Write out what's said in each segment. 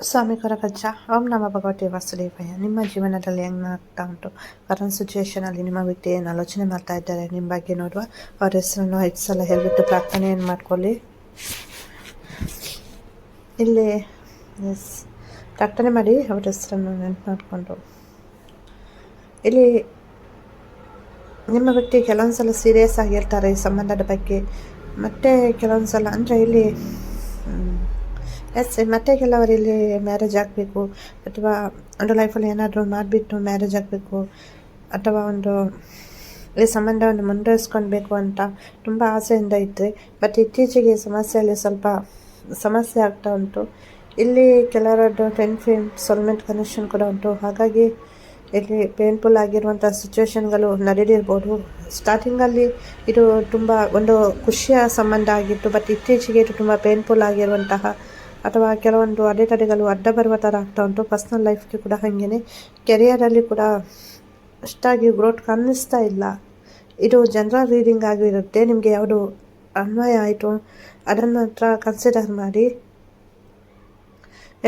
ಸ್ವಾಮಿ ಕೊರಗಜ್ಜ ಓಂ ನಮ ಭಗವತಿ ವಾಸುದೇವಯ್ಯ. ನಿಮ್ಮ ಜೀವನದಲ್ಲಿ ಹೆಂಗಾಗ್ತಾ ಉಂಟು? ಕರೆಂಟ್ ಸಿಚುವೇಶನಲ್ಲಿ ನಿಮ್ಮ ವ್ಯಕ್ತಿ ಏನು ಆಲೋಚನೆ ಮಾಡ್ತಾ ಇದ್ದಾರೆ ನಿಮ್ಮ ಬಗ್ಗೆ ನೋಡುವ. ಅವ್ರ ಹೆಸರನ್ನು 5 ಸಲ ಹೇಳ್ಬಿಟ್ಟು ಪ್ರಾರ್ಥನೆಯನ್ನು ಮಾಡ್ಕೊಳ್ಳಿ. ಇಲ್ಲಿ ಎಸ್ ಪ್ರಾರ್ಥನೆ ಮಾಡಿ ಅವ್ರ ಹೆಸರನ್ನು ನೆನಪು ಮಾಡಿಕೊಂಡು. ಇಲ್ಲಿ ನಿಮ್ಮ ವ್ಯಕ್ತಿ ಕೆಲವೊಂದು ಸಲ ಸೀರಿಯಸ್ ಆಗಿರ್ತಾರೆ ಈ ಸಂಬಂಧದ ಬಗ್ಗೆ. ಮತ್ತು ಕೆಲವೊಂದು ಸಲ ಅಂದರೆ ಇಲ್ಲಿ ಮತ್ತೆ ಕೆಲವರು ಇಲ್ಲಿ ಮ್ಯಾರೇಜ್ ಆಗಬೇಕು ಅಥವಾ ಒಂದು ಲೈಫಲ್ಲಿ ಏನಾದರೂ ಮಾಡಿಬಿಟ್ಟು ಮ್ಯಾರೇಜ್ ಆಗಬೇಕು ಅಥವಾ ಒಂದು ಈ ಸಂಬಂಧವನ್ನು ಮುಂದುವರಿಸ್ಕೊಳ್ಬೇಕು ಅಂತ ತುಂಬ ಆಸೆಯಿಂದ ಇದ್ದರೆ ಬಟ್ ಇತ್ತೀಚೆಗೆ ಸಮಸ್ಯೆಯಲ್ಲಿ ಸ್ವಲ್ಪ ಸಮಸ್ಯೆ ಆಗ್ತಾ ಉಂಟು. ಇಲ್ಲಿ ಕೆಲವರದ್ದು 10 ಫೇಮ್ ಸೋಲ್ಮೆಂಟ್ ಕನೆಕ್ಷನ್ ಕೂಡ ಉಂಟು. ಹಾಗಾಗಿ ಇಲ್ಲಿ ಪೇನ್ಫುಲ್ ಆಗಿರುವಂಥ ಸಿಚುವೇಶನ್ಗಳು ನಡೆದಿರ್ಬೋದು. ಸ್ಟಾರ್ಟಿಂಗಲ್ಲಿ ಇದು ತುಂಬ ಒಂದು ಖುಷಿಯ ಸಂಬಂಧ ಆಗಿತ್ತು, ಬಟ್ ಇತ್ತೀಚೆಗೆ ಇದು ತುಂಬ ಪೇನ್ಫುಲ್ ಆಗಿರುವಂತಹ ಅಥವಾ ಕೆಲವೊಂದು ಅಡೆತಡೆಗಳು ಅಡ್ಡ ಬರುವ ಥರ ಆಗ್ತಾ ಉಂಟು. ಪರ್ಸ್ನಲ್ ಲೈಫ್ಗೆ ಕೂಡ ಹಾಗೇನೆ, ಕೆರಿಯರಲ್ಲಿ ಕೂಡ ಅಷ್ಟಾಗಿ ಗ್ರೋತ್ ಕಾಣಿಸ್ತಾ ಇಲ್ಲ. ಇದು ಜನರಲ್ ರೀಡಿಂಗ್ ಆಗಿರುತ್ತೆ. ನಿಮಗೆ ಯಾವುದು ಅನ್ವಯ ಆಯಿತು ಅದನ್ನು ಮಾತ್ರ ಕನ್ಸಿಡರ್ ಮಾಡಿ.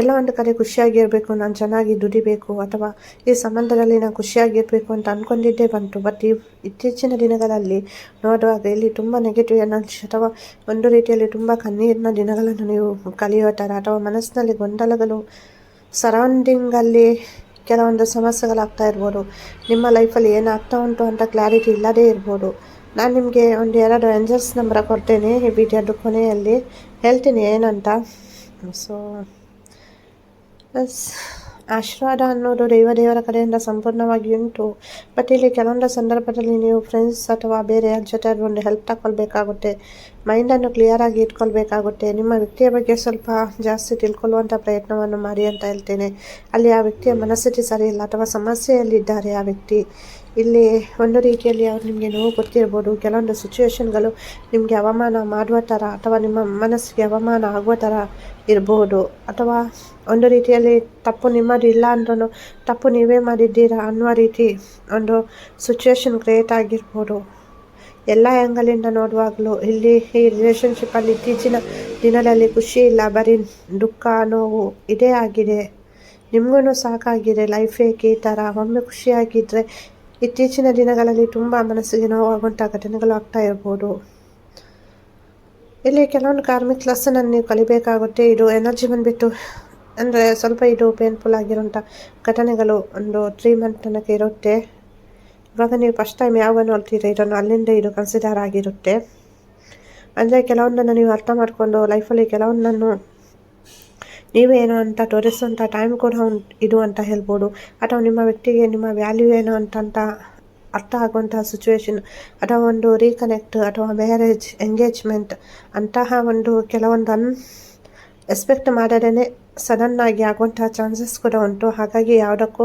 ಎಲ್ಲ ಒಂದು ಕಡೆ ಖುಷಿಯಾಗಿರಬೇಕು, ನಾನು ಚೆನ್ನಾಗಿ ದುಡಿಬೇಕು ಅಥವಾ ಈ ಸಂಬಂಧದಲ್ಲಿ ನಾನು ಖುಷಿಯಾಗಿರಬೇಕು ಅಂತ ಅಂದ್ಕೊಂಡಿದ್ದೇ ಬಂತು. ಬಟ್ ಇತ್ತೀಚಿನ ದಿನಗಳಲ್ಲಿ ನೋಡುವಾಗ ಇಲ್ಲಿ ತುಂಬ ನೆಗೆಟಿವ್ ಎನರ್ಜಿ ಅಥವಾ ಒಂದು ರೀತಿಯಲ್ಲಿ ತುಂಬ ಕಣ್ಣೀರಿನ ದಿನಗಳನ್ನು ನೀವು ಕಲಿಯೋ ಥರ ಅಥವಾ ಮನಸ್ಸಿನಲ್ಲಿ ಗೊಂದಲಗಳು, ಸರೌಂಡಿಂಗಲ್ಲಿ ಕೆಲವೊಂದು ಸಮಸ್ಯೆಗಳಾಗ್ತಾ ಇರ್ಬೋದು. ನಿಮ್ಮ ಲೈಫಲ್ಲಿ ಏನಾಗ್ತಾ ಉಂಟು ಅಂತ ಕ್ಲಾರಿಟಿ ಇಲ್ಲದೇ ಇರ್ಬೋದು. ನಾನು ನಿಮಗೆ ಒಂದು 2 ಏಂಜಲ್ಸ್ ನಂಬರ್ ಕೊಡ್ತೇನೆ. ಈ ವಿಡಿಯೋದ ಕೊನೆಯಲ್ಲಿ ಹೇಳ್ತೀನಿ ಏನಂತ. ಸೊ ಆಶೀರ್ವಾದ ಅನ್ನೋದು ದೇವರ ಕಡೆಯಿಂದ ಸಂಪೂರ್ಣವಾಗಿ ಉಂಟು. ಬಟ್ ಇಲ್ಲಿ ಕೆಲವೊಂದು ಸಂದರ್ಭದಲ್ಲಿ ನೀವು ಫ್ರೆಂಡ್ಸ್ ಅಥವಾ ಬೇರೆ ಯಾರ ಜೊತೆ ಒಂದು ಹೆಲ್ಪ್ ತಗೊಳ್ಬೇಕಾಗುತ್ತೆ. ಮೈಂಡನ್ನು ಕ್ಲಿಯರಾಗಿ ಇಟ್ಕೊಳ್ಬೇಕಾಗುತ್ತೆ. ನಿಮ್ಮ ವ್ಯಕ್ತಿಯ ಬಗ್ಗೆ ಸ್ವಲ್ಪ ಜಾಸ್ತಿ ತಿಳ್ಕೊಳ್ಳುವಂಥ ಪ್ರಯತ್ನವನ್ನು ಮಾಡಿ ಅಂತ ಹೇಳ್ತೇನೆ. ಅಲ್ಲಿ ಆ ವ್ಯಕ್ತಿಯ ಮನಸ್ಥಿತಿ ಸರಿ ಇಲ್ಲ ಅಥವಾ ಸಮಸ್ಯೆಯಲ್ಲಿದ್ದಾರೆ ಆ ವ್ಯಕ್ತಿ. ಇಲ್ಲಿ ಒಂದು ರೀತಿಯಲ್ಲಿ ಅವ್ರು ನಿಮಗೆ ನೋವು ಗೊತ್ತಿರ್ಬೋದು. ಕೆಲವೊಂದು ಸಿಚುವೇಶನ್ಗಳು ನಿಮಗೆ ಅವಮಾನ ಮಾಡುವ ಥರ ಅಥವಾ ನಿಮ್ಮ ಮನಸ್ಸಿಗೆ ಅವಮಾನ ಆಗುವ ಥರ ಇರ್ಬೋದು. ಅಥವಾ ಒಂದು ರೀತಿಯಲ್ಲಿ ತಪ್ಪು ನಿಮ್ಮದು ಇಲ್ಲ ಅಂದ್ರೂ ತಪ್ಪು ನೀವೇ ಮಾಡಿದ್ದೀರಾ ಅನ್ನುವ ರೀತಿ ಒಂದು ಸಿಚುವೇಶನ್ ಕ್ರಿಯೇಟ್ ಆಗಿರ್ಬೋದು. ಎಲ್ಲ ಆ್ಯಂಗಲಿಂದ ನೋಡುವಾಗಲೂ ಇಲ್ಲಿ ಈ ರಿಲೇಷನ್ಶಿಪ್ಪಲ್ಲಿ ಇತ್ತೀಚಿನ ದಿನದಲ್ಲಿ ಖುಷಿ ಇಲ್ಲ, ಬರೀ ದುಃಖ ನೋವು ಇದೇ ಆಗಿದೆ. ನಿಮಗೂ ಸಾಕಾಗಿದೆ ಲೈಫ್ ಏಕೆ ಈ ಥರ. ಒಮ್ಮೆ ಖುಷಿಯಾಗಿದ್ದರೆ ಇತ್ತೀಚಿನ ದಿನಗಳಲ್ಲಿ ತುಂಬ ಮನಸ್ಸಿಗೆ ನೋವಾಗುವಂಥ ಘಟನೆಗಳು ಆಗ್ತಾ ಇರ್ಬೋದು. ಇಲ್ಲಿ ಕೆಲವೊಂದು ಕಾರ್ಮಿಕ್ ಲೆಸನನ್ನು ನೀವು ಕಲಿಬೇಕಾಗುತ್ತೆ. ಇದು ಎನರ್ಜಿ ಬಂದುಬಿಟ್ಟು ಅಂದರೆ ಸ್ವಲ್ಪ ಇದು ಪೇನ್ಫುಲ್ ಆಗಿರೋಂಥ ಘಟನೆಗಳು ಒಂದು 3 ಮಂತ್ ತನಕ ಇರುತ್ತೆ. ಇವಾಗ ನೀವು ಫಸ್ಟ್ ಟೈಮ್ ಯಾವಾಗ ನೋಡ್ತೀರ ಇದನ್ನು ಅಲ್ಲಿಂದ ಇದು ಕನ್ಸಿಡರ್ ಆಗಿರುತ್ತೆ. ಅಂದರೆ ಕೆಲವೊಂದನ್ನು ನೀವು ಅರ್ಥ ಮಾಡಿಕೊಂಡು ಲೈಫಲ್ಲಿ ಕೆಲವೊಂದನ್ನು ನೀವೇನು ಅಂತ ತೋರಿಸುವಂಥ ಟೈಮ್ ಕೂಡ ಇದು ಅಂತ ಹೇಳ್ಬೋದು. ಅಥವಾ ನಿಮ್ಮ ವ್ಯಕ್ತಿಗೆ ನಿಮ್ಮ ವ್ಯಾಲ್ಯೂ ಏನು ಅಂತ ಅರ್ಥ ಆಗುವಂತಹ ಸಿಚುವೇಶನ್ ಅಥವಾ ಒಂದು ರೀಕನೆಕ್ಟ್ ಅಥವಾ ಮ್ಯಾರೇಜ್ ಎಂಗೇಜ್ಮೆಂಟ್ ಅಂತಹ ಒಂದು ಕೆಲವೊಂದು ಎಕ್ಸ್ಪೆಕ್ಟ್ ಮಾಡದೇ ಸಡನ್ನಾಗಿ ಆಗುವಂತಹ ಚಾನ್ಸಸ್ ಕೂಡ ಉಂಟು. ಹಾಗಾಗಿ ಯಾವುದಕ್ಕೂ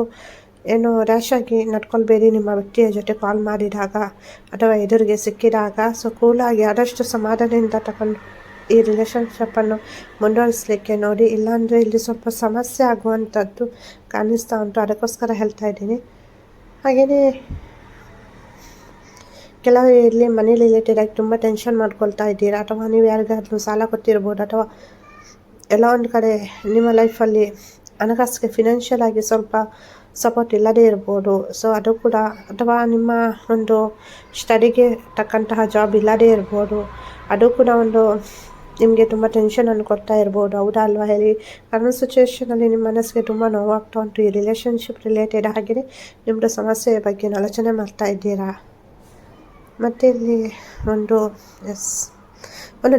ಏನು ರ್ಯಾಶ್ ಆಗಿ ನಡ್ಕೊಳ್ಬೇಡಿ. ನಿಮ್ಮ ವ್ಯಕ್ತಿಯ ಜೊತೆ ಕಾಲ್ ಮಾಡಿದಾಗ ಅಥವಾ ಎದುರಿಗೆ ಸಿಕ್ಕಿದಾಗ ಸೊ ಕೂಲಾಗಿ ಆದಷ್ಟು ಸಮಾಧಾನದಿಂದ ತಗೊಂಡು ಈ ರಿಲೇಷನ್ಶಿಪ್ಪನ್ನು ಮುಂದುವರಿಸಲಿಕ್ಕೆ ನೋಡಿ. ಇಲ್ಲಾಂದರೆ ಇಲ್ಲಿ ಸ್ವಲ್ಪ ಸಮಸ್ಯೆ ಆಗುವಂಥದ್ದು ಕಾಣಿಸ್ತಾ ಉಂಟು. ಅದಕ್ಕೋಸ್ಕರ ಹೇಳ್ತಾ ಇದ್ದೀನಿ. ಹಾಗೆಯೇ ಕೆಲವು ಇಲ್ಲಿ ಮನಿ ರಿಲೇಟೆಡಾಗಿ ತುಂಬ ಟೆನ್ಷನ್ ಮಾಡ್ಕೊಳ್ತಾ ಇದ್ದೀರಾ ಅಥವಾ ನೀವು ಯಾರಿಗಾದ್ರೂ ಸಾಲ ಕೊಟ್ಟಿರ್ಬೋದು ಅಥವಾ ಎಲ್ಲ ಒಂದು ಕಡೆ ನಿಮ್ಮ ಲೈಫಲ್ಲಿ ಹಣಕಾಸಿಗೆ ಫಿನಾನ್ಷಿಯಲ್ ಆಗಿ ಸ್ವಲ್ಪ ಸಪೋರ್ಟ್ ಇಲ್ಲದೇ ಇರ್ಬೋದು. ಸೊ ಅದು ಕೂಡ ಅಥವಾ ನಿಮ್ಮ ಒಂದು ಸ್ಟಡಿಗೆ ತಕ್ಕಂತಹ ಜಾಬ್ ಇಲ್ಲದೇ ಇರ್ಬೋದು. ಅದು ಕೂಡ ಒಂದು ನಿಮಗೆ ತುಂಬ ಟೆನ್ಷನನ್ನು ಕೊಡ್ತಾ ಇರ್ಬೋದು. ಹೌದಾ ಅಲ್ವಾ ಹೇಳಿ? ಕಾರಣ ಸಿಚುವೇಷನಲ್ಲಿ ನಿಮ್ಮ ಮನಸ್ಸಿಗೆ ತುಂಬ ನೋವಾಗ್ತಾ ಉಂಟು. ಈ ರಿಲೇಷನ್ಶಿಪ್ ರಿಲೇಟೆಡ್ ಹಾಗೆಯೇ ನಿಮ್ಮದು ಸಮಸ್ಯೆಯ ಬಗ್ಗೆ ಆಲೋಚನೆ ಮಾಡ್ತಾ ಇದ್ದೀರಾ. ಮತ್ತು ಇಲ್ಲಿ ಒಂದು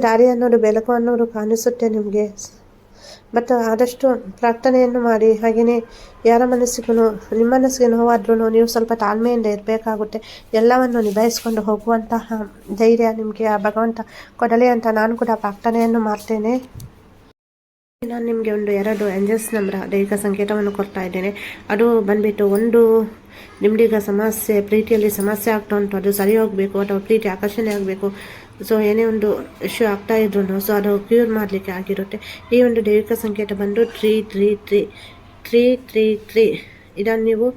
ದಾರಿ ಅನ್ನೋದು ಬೆಳಕು ಅನ್ನೋದು ಕಾಣಿಸುತ್ತೆ ನಿಮಗೆ. ಬಟ್ ಆದಷ್ಟು ಪ್ರಾರ್ಥನೆಯನ್ನು ಮಾಡಿ. ಹಾಗೆಯೇ ಯಾರ ಮನಸ್ಸಿಗೂ ನಿಮ್ಮ ಮನಸ್ಸಿಗೆ ನೋವಾದ್ರೂ ನೀವು ಸ್ವಲ್ಪ ತಾಳ್ಮೆಯಿಂದ ಇರಬೇಕಾಗುತ್ತೆ. ಎಲ್ಲವನ್ನು ನಿಭಾಯಿಸ್ಕೊಂಡು ಹೋಗುವಂತಹ ಧೈರ್ಯ ನಿಮಗೆ ಆ ಭಗವಂತ ಕೊಡಲಿ ಅಂತ ನಾನು ಕೂಡ ಪ್ರಾರ್ಥನೆಯನ್ನು ಮಾಡ್ತೇನೆ. ನಾನು ನಿಮಗೆ ಒಂದು 2 ಏಂಜಲ್ಸ್ ನಂಬರ್ ದೈಹಿಕ ಸಂಕೇತವನ್ನು ಕೊಡ್ತಾ ಇದ್ದೇನೆ. ಅದು ಬಂದುಬಿಟ್ಟು ಒಂದು ನಿಮ್ದೀಗ ಸಮಸ್ಯೆ ಪ್ರೀತಿಯಲ್ಲಿ ಸಮಸ್ಯೆ ಆಗ್ತಾ ಉಂಟು, ಅದು ಸರಿ ಹೋಗಬೇಕು ಅಥವಾ ಪ್ರೀತಿ ಆಕರ್ಷಣೆ ಆಗಬೇಕು. ಸೊ ಏನೇ ಒಂದು ಇಶ್ಯೂ ಆಗ್ತಾ ಇದ್ರು ಸೊ ಅದು ಕ್ಯೂರ್ ಮಾಡಲಿಕ್ಕೆ ಆಗಿರುತ್ತೆ. ಈ ಒಂದು ದೈವಿಕ ಸಂಕೇತ ಬಂದು 333 ಇದನ್ನು ನೀವು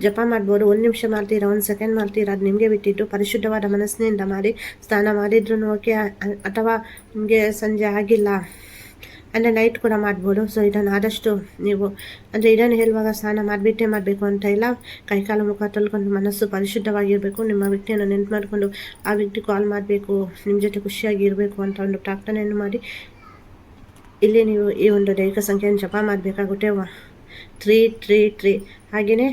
ಜಪ ಮಾಡ್ಬೋದು. 1 ನಿಮಿಷ ಮಾಡ್ತೀರಾ, 1 ಸೆಕೆಂಡ್ ಮಾಡ್ತೀರಾ, ಅದು ನಿಮಗೆ ಬಿಟ್ಟಿದ್ದು. ಪರಿಶುದ್ಧವಾದ ಮನಸ್ಸಿನಿಂದ ಮಾಡಿ. ಸ್ನಾನ ಮಾಡಿದ್ರೂ ಓಕೆ ಅಥವಾ ನಿಮಗೆ ಸಂಜೆ ಆಗಿಲ್ಲ ಅಂದರೆ ನೈಟ್ ಕೂಡ ಮಾಡ್ಬೋದು. ಸೊ ಇದನ್ನು ಆದಷ್ಟು ನೀವು ಅಂದರೆ ಇದನ್ನು ಹೇಳುವಾಗ ಸ್ನಾನ ಮಾಡಿಬಿಟ್ಟೇ ಮಾಡಬೇಕು ಅಂತ ಇಲ್ಲ. ಕೈಕಾಲು ಮುಖ ತೊಳ್ಕೊಂಡು ಮನಸ್ಸು ಪರಿಶುದ್ಧವಾಗಿರಬೇಕು. ನಿಮ್ಮ ವ್ಯಕ್ತಿಯನ್ನು ನೆನ್ಪು ಮಾಡಿಕೊಂಡು ಆ ವ್ಯಕ್ತಿ ಕಾಲ್ ಮಾಡಬೇಕು, ನಿಮ್ಮ ಜೊತೆ ಖುಷಿಯಾಗಿ ಇರಬೇಕು ಅಂತ ಒಂದು ಪ್ರಾರ್ಥನೆಯನ್ನು ಮಾಡಿ ಇಲ್ಲಿ ನೀವು ಈ ಒಂದು ದೈಹಿಕ ಸಂಖ್ಯೆಯನ್ನು ಜಪ ಮಾಡಬೇಕಾಗುತ್ತೆ. 333. ಹಾಗೆಯೇ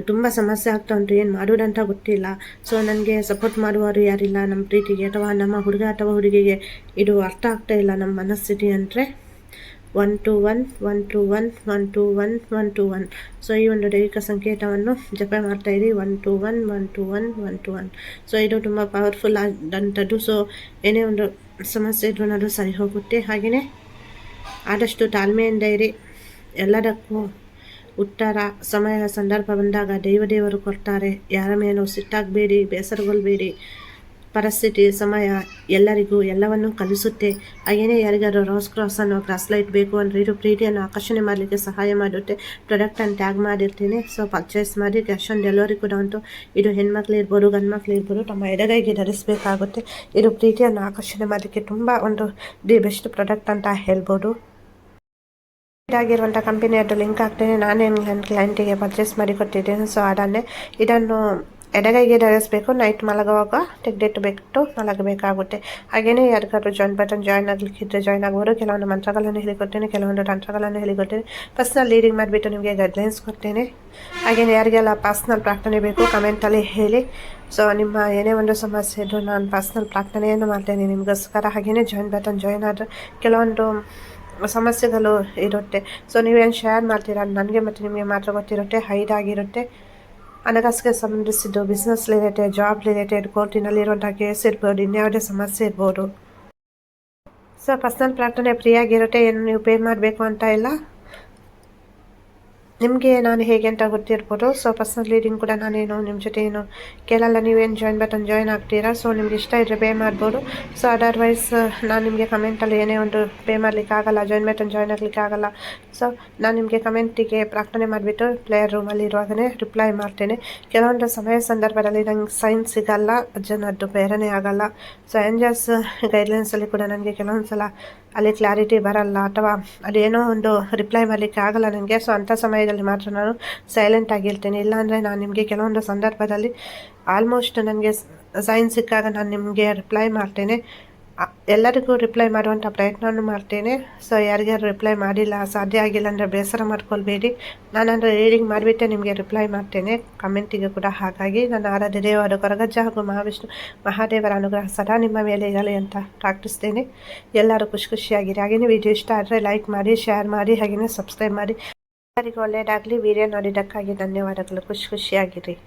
ತುಂಬ ಸಮಸ್ಯೆ ಆಗ್ತಾ ಉಂಟು, ಏನು ಮಾಡೋದಂತ ಗೊತ್ತಿಲ್ಲ. ಸೊ ನನಗೆ ಸಪೋರ್ಟ್ ಮಾಡುವವರು ಯಾರಿಲ್ಲ ನಮ್ಮ ಪ್ರೀತಿಗೆ, ಅಥವಾ ನಮ್ಮ ಹುಡುಗ ಅಥವಾ ಹುಡುಗಿಗೆ ಇದು ಅರ್ಥ ಆಗ್ತಾ ಇಲ್ಲ ನಮ್ಮ ಮನಸ್ಥಿತಿ ಅಂದರೆ 121 121 121 121. ಸೊ ಈ ಒಂದು ದೈವಿಕ ಸಂಕೇತವನ್ನು ಜಪ ಮಾಡ್ತಾ ಇದ್ದೀವಿ. 121 121 121. ಸೊ ಇದು ತುಂಬ ಪವರ್ಫುಲ್ ಆದಂಥದ್ದು. ಸೊ ಏನೇ ಒಂದು ಸಮಸ್ಯೆ ಇದ್ರೂ ಅದು ಸರಿ ಹೋಗುತ್ತೆ. ಹಾಗೆಯೇ ಆದಷ್ಟು ತಾಳ್ಮೆಯಿಂದ ಇರಿ. ಎಲ್ಲದಕ್ಕೂ ಉತ್ತರ ಸಮಯ ಸಂದರ್ಭ ಬಂದಾಗ ದೇವರು ಕೊಡ್ತಾರೆ. ಯಾರ ಮೇಲೂ ಸಿಟ್ಟಾಗಬೇಡಿ, ಬೇಸರಗೊಳ್ಳಬೇಡಿ. ಪರಿಸ್ಥಿತಿ ಸಮಯ ಎಲ್ಲರಿಗೂ ಎಲ್ಲವನ್ನೂ ಕಲಿಸುತ್ತೆ. ಹಾಗೆಯೇ ಯಾರಿಗಾದ್ರೂ ಕ್ರಾಸ್ ಅನ್ನೋ ಲೈಟ್ ಬೇಕು ಅಂದರೆ ಇದು ಪ್ರೀತಿಯನ್ನು ಆಕರ್ಷಣೆ ಮಾಡಲಿಕ್ಕೆ ಸಹಾಯ ಮಾಡುತ್ತೆ. ಪ್ರಾಡಕ್ಟನ್ನು ಟ್ಯಾಗ್ ಮಾಡಿರ್ತೀನಿ. ಸೊ ಪರ್ಚೇಸ್ ಮಾಡಿ. ಕ್ಯಾಶ್ ಆನ್ ಡೆಲಿವರಿ ಕೂಡ ಉಂಟು. ಇದು ಹೆಣ್ಮಕ್ಳು ಇರ್ಬೋದು, ಗಂಡು ಮಕ್ಳು ಇರ್ಬೋದು, ತಮ್ಮ ಎಡಗೈಗೆ ಧರಿಸಬೇಕಾಗುತ್ತೆ. ಇದು ಪ್ರೀತಿಯನ್ನು ಆಕರ್ಷಣೆ ಮಾಡಲಿಕ್ಕೆ ತುಂಬ ಒಂದು ದಿ ಬೆಸ್ಟ್ ಪ್ರಾಡಕ್ಟ್ ಅಂತ ಹೇಳ್ಬೋದು. ಇದಾಗಿರುವಂಥ ಕಂಪನಿಯದ್ದು ಲಿಂಕ್ ಹಾಕ್ತೇನೆ. ನಾನೇ ನನ್ನ ಕ್ಲೈಂಟಿಗೆ ಪರ್ಚೇಸ್ ಮಾಡಿ ಕೊಟ್ಟಿದ್ದೇನೆ. ಸೊ ಇದನ್ನು ಎಡಗೈಗೆ ಧರಿಸಬೇಕು. ನೈಟ್ ಮಲಗುವಾಗ ತೆಗೆದಿಟ್ಟು ಮಲಗಬೇಕಾಗುತ್ತೆ. ಹಾಗೆಯೇ ಯಾರಿಗಾದ್ರೂ ಜಾಯ್ನ್ ಆಗಲಿಕ್ಕಿದ್ರೆ ಜಾಯ್ನ್ ಆಗುವರು. ಕೆಲವೊಂದು ಮಂತ್ರಗಳನ್ನು ಹೇಳಿಕೊಡ್ತೇನೆ, ಕೆಲವೊಂದು ತಂತ್ರಗಳನ್ನು ಹೇಳಿಕೊಡ್ತೇನೆ. ಪರ್ಸ್ನಲ್ ಲೀಡಿಂಗ್ ಮಾಡಿಬಿಟ್ಟು ನಿಮಗೆ ಗೈಡ್ಲೈನ್ಸ್ ಕೊಡ್ತೇನೆ. ಹಾಗೆಯೇ ಯಾರಿಗೆಲ್ಲ ಪರ್ಸ್ನಲ್ ಪ್ರಾರ್ಥನೆ ಬೇಕು ಕಮೆಂಟಲ್ಲಿ ಹೇಳಿ. ಸೊ ನಿಮ್ಮ ಏನೇ ಒಂದು ಸಮಸ್ಯೆ ಇದ್ದರೂ ನಾನು ಪರ್ಸ್ನಲ್ ಪ್ರಾರ್ಥನೆಯನ್ನು ಮಾಡ್ತೇನೆ ನಿಮಗೋಸ್ಕರ. ಹಾಗೆಯೇ ಜಾಯ್ನ್ ಆದರೆ ಕೆಲವೊಂದು ಸಮಸ್ಯೆಗಳು ಇರುತ್ತೆ. ಸೊ ನೀವೇನು ಶೇರ್ ಮಾಡ್ತೀರಾ ನನಗೆ ಮತ್ತು ನಿಮಗೆ ಮಾತ್ರ ಗೊತ್ತಿರುತ್ತೆ. ಹೈದಾಗಿರುತ್ತೆ. ಹಣಕಾಸಿಗೆ ಸಂಬಂಧಿಸಿದ್ದು, ಬಿಸ್ನೆಸ್ ರಿಲೇಟೆಡ್, ಜಾಬ್ ರಿಲೇಟೆಡ್, ಕೋರ್ಟಿನಲ್ಲಿರುವಂಥ ಕೇಸ್ ಇರ್ಬೋದು, ಇನ್ಯಾವುದೇ ಸಮಸ್ಯೆ ಇರ್ಬೋದು. ಸೊ ಪರ್ಸನಲ್ ಪ್ರಾರ್ಥನೆ ಫ್ರೀ ಆಗಿರುತ್ತೆ. ಏನು ನೀವು ಪೇ ಮಾಡಬೇಕು ಅಂತ ಇಲ್ಲ. ನಿಮಗೆ ನಾನು ಹೇಗೆ ಅಂತ ಗೊತ್ತಿರ್ಬೋದು. ಸೊ ಪರ್ಸನಲ್ ರೀಡಿಂಗ್ ಕೂಡ ನಾನೇನು ನಿಮ್ಮ ಜೊತೆ ಏನು ಕೇಳಲ್ಲ. ನೀವೇನು ಜಾಯ್ನ್ ಆಗ್ತೀರಾ. ಸೊ ನಿಮ್ಗೆ ಇಷ್ಟ ಇದ್ದರೆ ಪೇ ಮಾಡ್ಬೋದು. ಸೊ ಅದರ್ವೈಸ್ ನಾನು ನಿಮಗೆ ಕಮೆಂಟಲ್ಲಿ ಏನೇ ಒಂದು ಪೇ ಮಾಡಲಿಕ್ಕೆ ಆಗಲ್ಲ, ಜಾಯ್ನ್ ಆಗಲಿಕ್ಕೆ ಆಗಲ್ಲ. ಸೊ ನಾನು ನಿಮಗೆ ಕಮೆಂಟಿಗೆ ಪ್ರಾರ್ಥನೆ ಮಾಡಿಬಿಟ್ಟು ಪ್ಲೇಯರ್ ರೂಮಲ್ಲಿ ಇರುವಾಗಲೇ ರಿಪ್ಲೈ ಮಾಡ್ತೇನೆ. ಕೆಲವೊಂದು ಸಮಯ ಸಂದರ್ಭದಲ್ಲಿ ನಂಗೆ ಸೈನ್ ಸಿಗಲ್ಲ, ಜನದ್ದು ಪ್ರೇರಣೆ ಆಗಲ್ಲ. ಸೊ ಏಂಜಲ್ಸ್ ಗೈಡ್ಲೈನ್ಸಲ್ಲಿ ಕೂಡ ನನಗೆ ಕೆಲವೊಂದು ಸಲ ಅಲ್ಲಿ ಕ್ಲಾರಿಟಿ ಬರಲ್ಲ, ಅಥವಾ ಅದೇನೋ ಒಂದು ರಿಪ್ಲೈ ಮಾಡಲಿಕ್ಕೆ ಆಗಲ್ಲ ನನಗೆ. ಸೊ ಅಂಥ ಸಮಯದಲ್ಲಿ ಮಾತ್ರ ನಾನು ಸೈಲೆಂಟ್ ಆಗಿರ್ತೇನೆ. ಇಲ್ಲಾಂದರೆ ನಾನು ನಿಮಗೆ ಕೆಲವೊಂದು ಸಂದರ್ಭದಲ್ಲಿ ಆಲ್ಮೋಸ್ಟ್ ನನಗೆ ಸೈನ್ ಸಿಕ್ಕಾಗ ನಾನು ನಿಮಗೆ ರಿಪ್ಲೈ ಮಾಡ್ತೇನೆ. ಎಲ್ಲರಿಗೂ ರಿಪ್ಲೈ ಮಾಡುವಂಥ ಪ್ರಯತ್ನವನ್ನು ಮಾಡ್ತೇನೆ. ಸೊ ಯಾರಿಗಾರು ರಿಪ್ಲೈ ಮಾಡಿಲ್ಲ, ಸಾಧ್ಯ ಆಗಿಲ್ಲ ಅಂದರೆ ಬೇಸರ ಮಾಡ್ಕೊಳ್ಬೇಡಿ. ನಾನಂದರೆ ರೀಡಿಂಗ್ ಮಾಡಿಬಿಟ್ಟೆ ನಿಮಗೆ ರಿಪ್ಲೈ ಮಾಡ್ತೇನೆ, ಕಮೆಂಟಿಗೆ ಕೂಡ. ಹಾಗಾಗಿ ನನ್ನ ಆರಾಧ್ಯ ದೇವರ ಕೊರಗಜ್ಜ ಹಾಗೂ ಮಹಾವಿಷ್ಣು ಮಹಾದೇವರ ಅನುಗ್ರಹ ಸದಾ ನಿಮ್ಮ ಮೇಲೆ ಇರಲಿ ಅಂತ ಪ್ರಾರ್ಥಿಸ್ತೇನೆ. ಎಲ್ಲರೂ ಖುಷಿಯಾಗಿರಿ. ಹಾಗೆಯೇ ವಿಡಿಯೋ ಇಷ್ಟ ಆದರೆ ಲೈಕ್ ಮಾಡಿ, ಶೇರ್ ಮಾಡಿ, ಹಾಗೆಯೇ ಸಬ್ಸ್ಕ್ರೈಬ್ ಮಾಡಿ. ಎಲ್ಲರಿಗೂ ಒಳ್ಳೆಯದಾಗಲಿ. ವಿಡಿಯೋ ನೋಡಿದ್ದಕ್ಕಾಗಿ ಧನ್ಯವಾದಗಳು. ಖುಷಿಯಾಗಿರಿ.